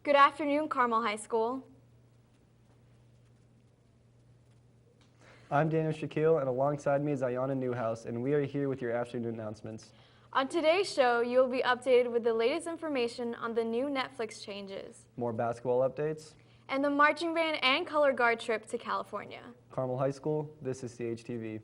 Good afternoon, Carmel High School. I'm Danial Shakeel, and alongside me is Ayanna Newhouse, and we are here with your afternoon announcements. On today's show, you will be updated with the latest information on the new Netflix changes, More basketball updates. and the marching band and color guard trip to California. Carmel High School, this is CHTV.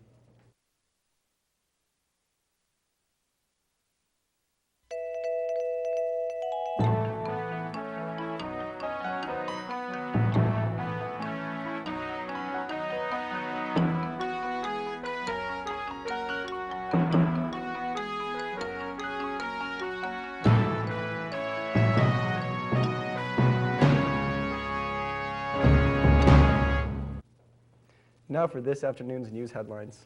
Now for this afternoon's news headlines.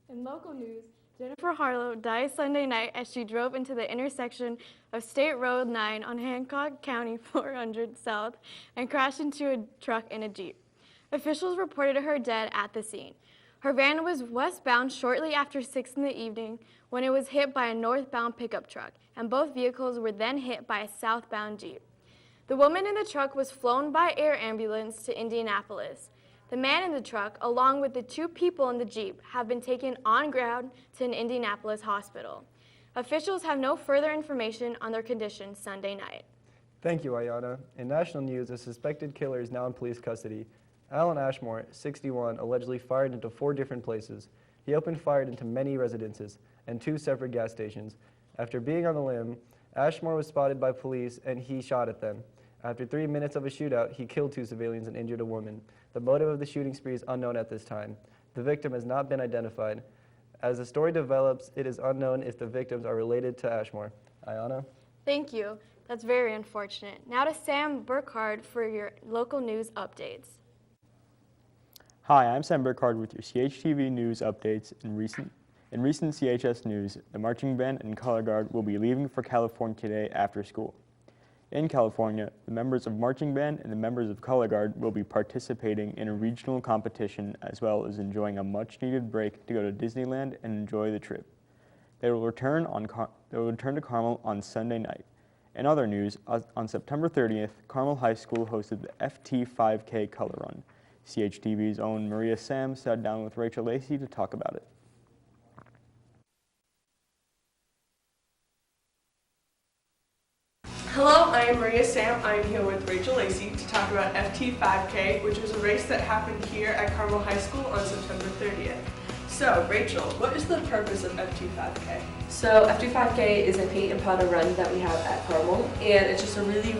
In local news, Jennifer Harlow died Sunday night as she drove into the intersection of State Road 9 on Hancock County 400 South and crashed into a truck and a Jeep. Officials reported her dead at the scene. Her van was westbound shortly after 6 in the evening when it was hit by a northbound pickup truck, and both vehicles were then hit by a southbound Jeep. The woman in the truck was flown by air ambulance to Indianapolis. The man in the truck, along with the 2 people in the Jeep, have been taken on ground to an Indianapolis hospital. Officials have no further information on their condition Sunday night. Thank you, Ayanna. In national news, a suspected killer is now in police custody. Alan Ashmore, 61, allegedly fired into 4 different places. He opened fire into many residences and 2 separate gas stations. After being on the limb, Ashmore was spotted by police and he shot at them. After 3 minutes of a shootout, he killed 2 civilians and injured a woman. The motive of the shooting spree is unknown at this time. The victim has not been identified. As the story develops, it is unknown if the victims are related to Ashmore. Ayanna? Thank you. That's very unfortunate. Now to Sam Burkhardt for your local news updates. Hi, I'm Sam Burkhardt with your CHTV news updates. In recent CHS news, the marching band and color guard will be leaving for California today after school. In California, the members of marching band and the members of color guard will be participating in a regional competition as well as enjoying a much-needed break to go to Disneyland and enjoy the trip. They will return to Carmel on Sunday night. In other news, on September 30th, Carmel High School hosted the FT5K Color Run. CHTV's own Maria Sam sat down with Rachel Lacey to talk about it. Hello, I am Maria Sam. I am here with Rachel Lacey to talk about FT5K, which was a race that happened here at Carmel High School on September 30th. So, Rachel, what is the purpose of FT5K? So FT5K is a paint and powder run that we have at Carmel, and it's just a really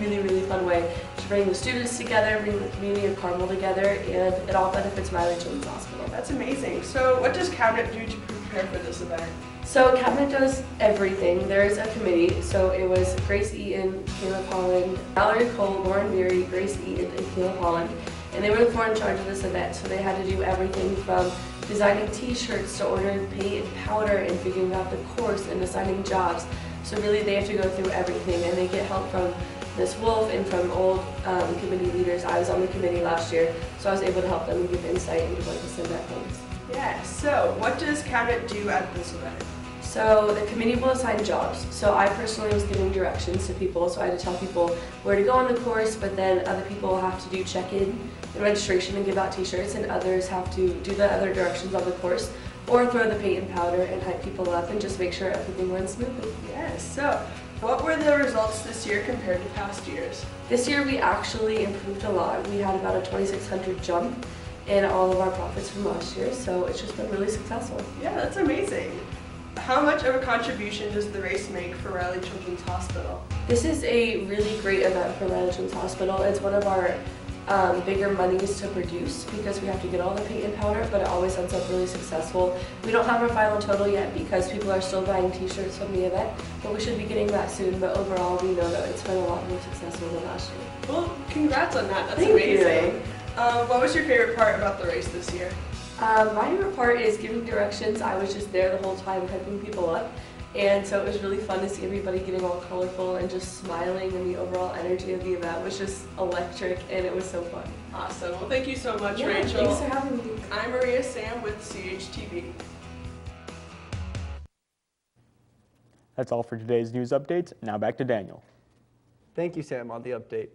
fun way to bring the students together, bring the community of Carmel together, and it all benefits Riley Children's Hospital. That's amazing. So, what does Cabinet do to prepare for this event? So Cabinet does everything. There's a committee, so it was Grace Eaton, Caleb Holland, Valerie Cole, Lauren Beery, Grace Eaton, and Caleb Holland, and they were the 4 in charge of this event, so they had to do everything from designing t-shirts to ordering paint and powder and figuring out the course and assigning jobs. So really they have to go through everything, and they get help from Ms. Wolf and from old committee leaders. I was on the committee last year, so I was able to help them and give insight into what to send at things. Yeah, so what does Cabinet do at this event? So the committee will assign jobs. So I personally was giving directions to people, so I had to tell people where to go on the course, but then other people will have to do check-in and registration and give out t-shirts, and others have to do the other directions on the course or throw the paint and powder and hype people up and just make sure everything runs smoothly. Yes, so what were the results this year compared to past years? This year we actually improved a lot. We had about a 2,600 jump in all of our profits from last year, so it's just been really successful. Yeah, that's amazing. How much of a contribution does the race make for Riley Children's Hospital? This is a really great event for Riley Children's Hospital. It's one of our bigger monies to produce because we have to get all the paint and powder, but it always ends up really successful. We don't have our final total yet because people are still buying t-shirts from the event, but we should be getting that soon. But overall, we know that it's been a lot more successful than last year. Well, congrats on that. That's Thank amazing. you. What was your favorite part about the race this year? My favorite part is giving directions. I was just there the whole time hyping people up, and so it was really fun to see everybody getting all colorful and just smiling, and the overall energy of the event was just electric, and it was so fun. Awesome. Well, thank you so much, Yeah, Rachel. thanks for having me. I'm Maria Sam with CHTV. That's all for today's news updates. Now back to Daniel. Thank you, Sam, on the update.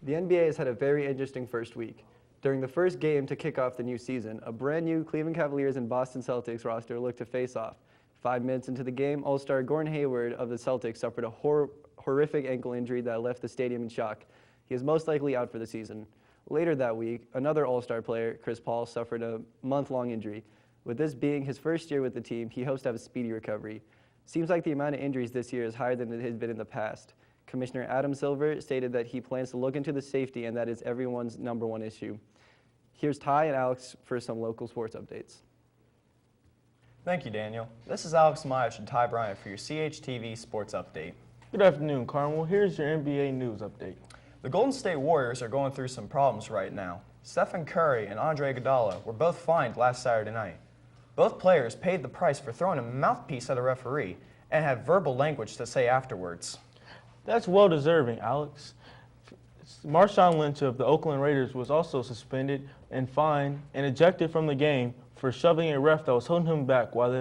The NBA has had a very interesting first week. During the first game to kick off the new season, a brand new Cleveland Cavaliers and Boston Celtics roster looked to face off. 5 minutes into the game, All-Star Gordon Hayward of the Celtics suffered a horrific ankle injury that left the stadium in shock. He is most likely out for the season. Later that week, another All-Star player, Chris Paul, suffered a month-long injury. With this being his first year with the team, he hopes to have a speedy recovery. Seems like the amount of injuries this year is higher than it has been in the past. Commissioner Adam Silver stated that he plans to look into the safety and that is everyone's #1 issue. Here's Ty and Alex for some local sports updates. Thank you, Daniel. This is Alex Myers and Ty Bryant for your CHTV Sports Update. Good afternoon, Carmel. Here's your NBA news update. The Golden State Warriors are going through some problems right now. Stephen Curry and Andre Iguodala were both fined last Saturday night. Both players paid the price for throwing a mouthpiece at a referee and had verbal language to say afterwards. That's well-deserving, Alex. Marshawn Lynch of the Oakland Raiders was also suspended and fined and ejected from the game for shoving a ref that was holding him back while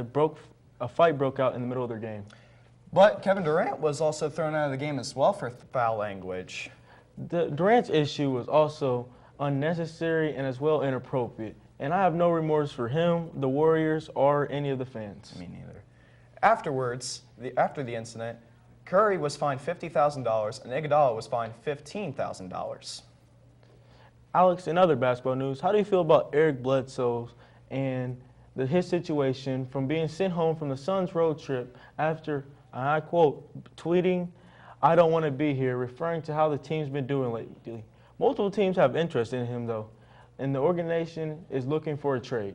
a fight broke out in the middle of their game. But Kevin Durant was also thrown out of the game as well for foul language. Durant's issue was also unnecessary and as well inappropriate, and I have no remorse for him, the Warriors, or any of the fans. Me neither. Afterwards, after the incident, Curry was fined $50,000 and Iguodala was fined $15,000. Alex, in other basketball news, how do you feel about Eric Bledsoe and his situation from being sent home from the Suns road trip after, and I quote, tweeting, "I don't want to be here," referring to how the team's been doing lately? Multiple teams have interest in him, though, and the organization is looking for a trade.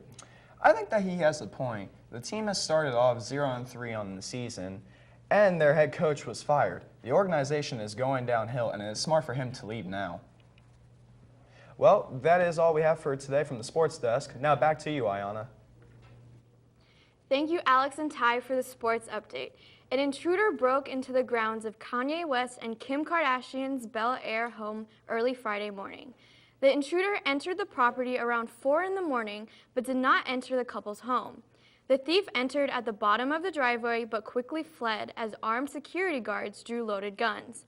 I think that he has a point. The team has started off 0-3 on the season, and their head coach was fired. The organization is going downhill, and it is smart for him to leave now. Well, that is all we have for today from the sports desk. Now back to you, Ayanna. Thank you, Alex and Ty, for the sports update. An intruder broke into the grounds of Kanye West and Kim Kardashian's Bel Air home early Friday morning. The intruder entered the property around 4 in the morning, but did not enter the couple's home. The thief entered at the bottom of the driveway but quickly fled as armed security guards drew loaded guns.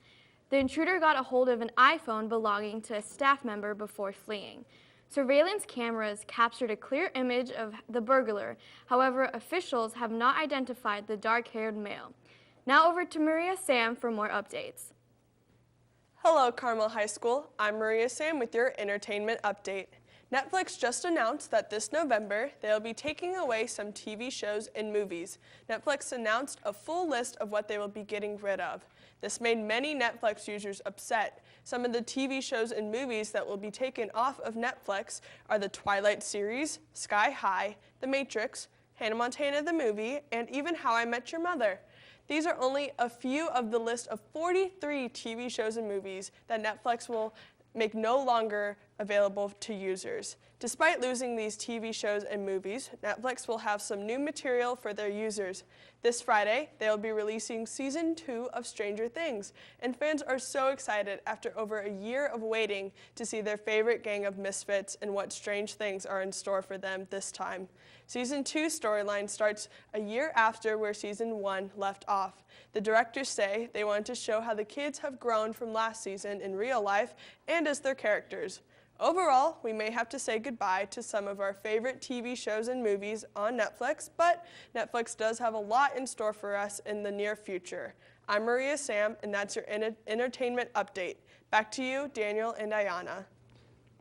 The intruder got a hold of an iPhone belonging to a staff member before fleeing. Surveillance cameras captured a clear image of the burglar. However, officials have not identified the dark-haired male. Now over to Maria Sam for more updates. Hello, Carmel High School. I'm Maria Sam with your entertainment update. Netflix just announced that this November, they'll be taking away some TV shows and movies. Netflix announced a full list of what they will be getting rid of. This made many Netflix users upset. Some of the TV shows and movies that will be taken off of Netflix are the Twilight series, Sky High, The Matrix, Hannah Montana the movie, and even How I Met Your Mother. These are only a few of the list of 43 TV shows and movies that Netflix will make no longer available to users. Despite losing these TV shows and movies, Netflix will have some new material for their users. This Friday, they'll be releasing Season 2 of Stranger Things, and fans are so excited after over a year of waiting to see their favorite gang of misfits and what strange things are in store for them this time. Season 2 storyline starts a year after where Season 1 left off. The directors say they wanted to show how the kids have grown from last season in real life and as their characters. Overall, we may have to say goodbye to some of our favorite TV shows and movies on Netflix, but Netflix does have a lot in store for us in the near future. I'm Maria Sam, and that's your entertainment update. Back to you, Daniel and Ayanna.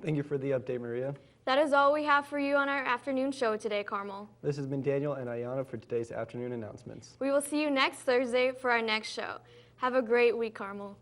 Thank you for the update, Maria. That is all we have for you on our afternoon show today, Carmel. This has been Daniel and Ayanna for today's afternoon announcements. We will see you next Thursday for our next show. Have a great week, Carmel.